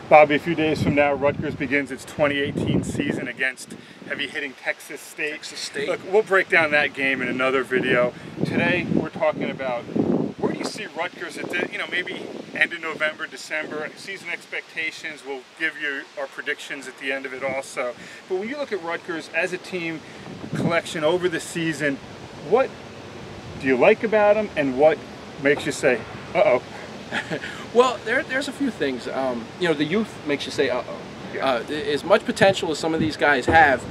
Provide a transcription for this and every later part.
Bobby, a few days from now, Rutgers begins its 2018 season against heavy-hitting Texas State. Look, we'll break down that game in another video. Today, we're talking about where do you see Rutgers at the, maybe end of November, December. Season expectations, we'll give you our predictions at the end of it also. But when you look at Rutgers as a team collection over the season, what do you like about them and what makes you say, uh-oh? Well, there's a few things. The youth makes you say, uh-oh. Yeah. As much potential as some of these guys have,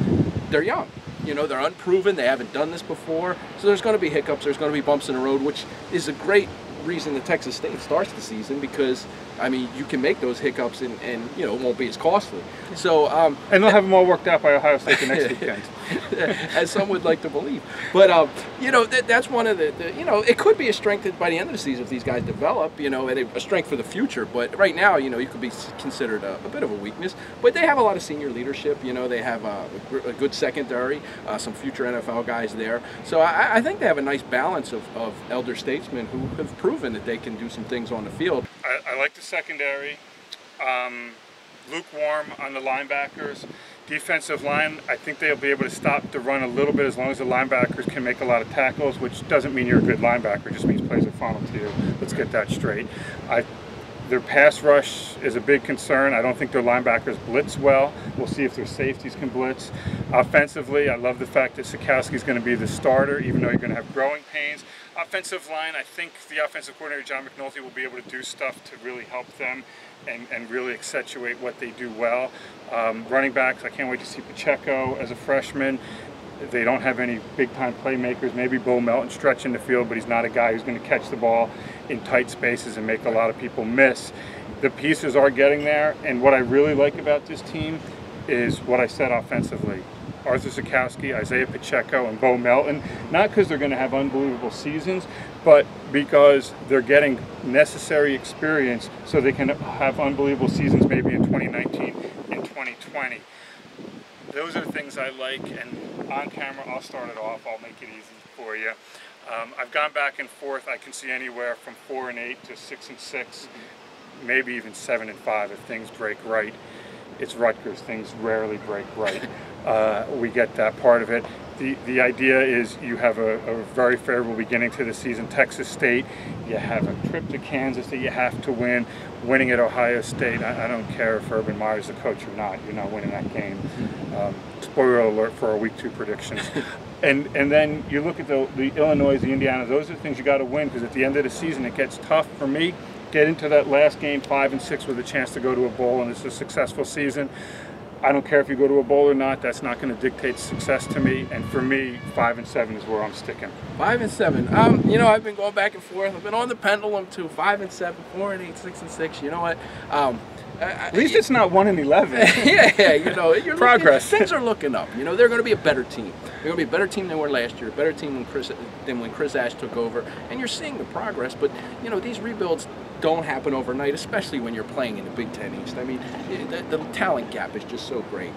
they're young. They're unproven. They haven't done this before. So there's going to be hiccups. There's going to be bumps in the road, which is a great reason that Texas State starts the season because, you can make those hiccups and it won't be as costly. So and they'll have them all worked out by Ohio State the next weekend. As some would like to believe. But, that's one of the it could be a strength by the end of the season if these guys develop, a strength for the future. But right now, you could be considered a bit of a weakness. But they have a lot of senior leadership. They have a good secondary, some future NFL guys there. So I think they have a nice balance of elder statesmen who have proven that they can do some things on the field. I like the secondary. Lukewarm on the linebackers. Defensive line, I think they'll be able to stop the run a little bit as long as the linebackers can make a lot of tackles, which doesn't mean you're a good linebacker, it just means plays are funneled to you. Let's get that straight. Their pass rush is a big concern. I don't think their linebackers blitz well. We'll see if their safeties can blitz. Offensively, I love the fact that Sikowski's going to be the starter, even though you're going to have growing pains. Offensive line, I think the offensive coordinator, John McNulty, will be able to do stuff to really help them and really accentuate what they do well. Running backs, I can't wait to see Pacheco as a freshman. They don't have any big-time playmakers. Maybe Bo Melton stretching the field, but he's not a guy who's going to catch the ball in tight spaces and make a lot of people miss. The pieces are getting there, and what I really like about this team is what I said offensively. Arthur Sikowski, Isaiah Pacheco, and Bo Melton, not because they're going to have unbelievable seasons, but because they're getting necessary experience so they can have unbelievable seasons maybe in 2019 and 2020. Those are the things I like, and on camera, I'll start it off. I'll make it easy for you. I've gone back and forth. I can see anywhere from 4-8 to 6-6, maybe even 7-5 if things break right. It's Rutgers. Things rarely break right. We get that part of it. The idea is you have a very favorable beginning to the season. Texas State, you have a trip to Kansas that you have to win. Winning at Ohio State, I don't care if Urban Meyer's the coach or not. You're not winning that game. Spoiler alert for our Week 2 predictions. And then you look at the Illinois, the Indiana. Those are the things you got to win because at the end of the season it gets tough for me. Get into that last game 5-6 with a chance to go to a bowl, and it's a successful season. I don't care if you go to a bowl or not. That's not going to dictate success to me. And for me, 5-7 is where I'm sticking. 5-7. I've been going back and forth. I've been on the pendulum to 5-7, 4-8, 6-6. You know what? At least it's not 1-11. Yeah, you're progress. Things are looking up. They're going to be a better team. They're going to be a better team than we were last year. A better team than when Chris Ash took over. And you're seeing the progress. But these rebuilds don't happen overnight, especially when you're playing in the Big Ten East. The talent gap is just so great.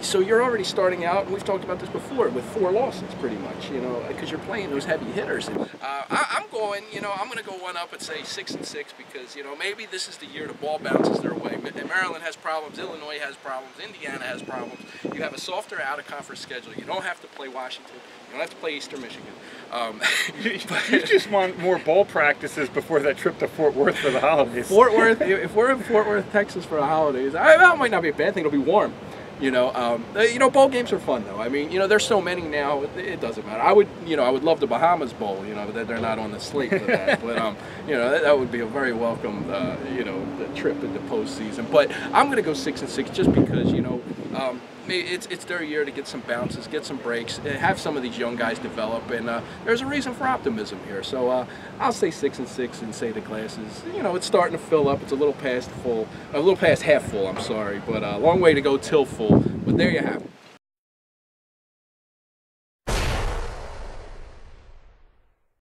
So you're already starting out, and we've talked about this before, with 4 losses pretty much, because you're playing those heavy hitters. And, I'm going to go one up and say 6-6 because, maybe this is the year the ball bounces their way. Maryland has problems, Illinois has problems, Indiana has problems. You have a softer out-of-conference schedule. You don't have to play Washington. You don't have to play Eastern Michigan. You just want more bowl practices before that trip to Fort Worth for the holidays. Fort Worth, if we're in Fort Worth, Texas for the holidays, that might not be a bad thing. It'll be warm. Bowl games are fun though. There's so many now. It doesn't matter. I would love the Bahamas Bowl. That they're not on the slate for that. But that would be a very welcome, the trip in the postseason. But I'm gonna go 6-6 just because it's their year to get some bounces, get some breaks, have some of these young guys develop, and there's a reason for optimism here. So I'll say 6-6 and say the glass is, it's starting to fill up. It's a little past half full. I'm sorry, but a long way to go till full. But there you have it.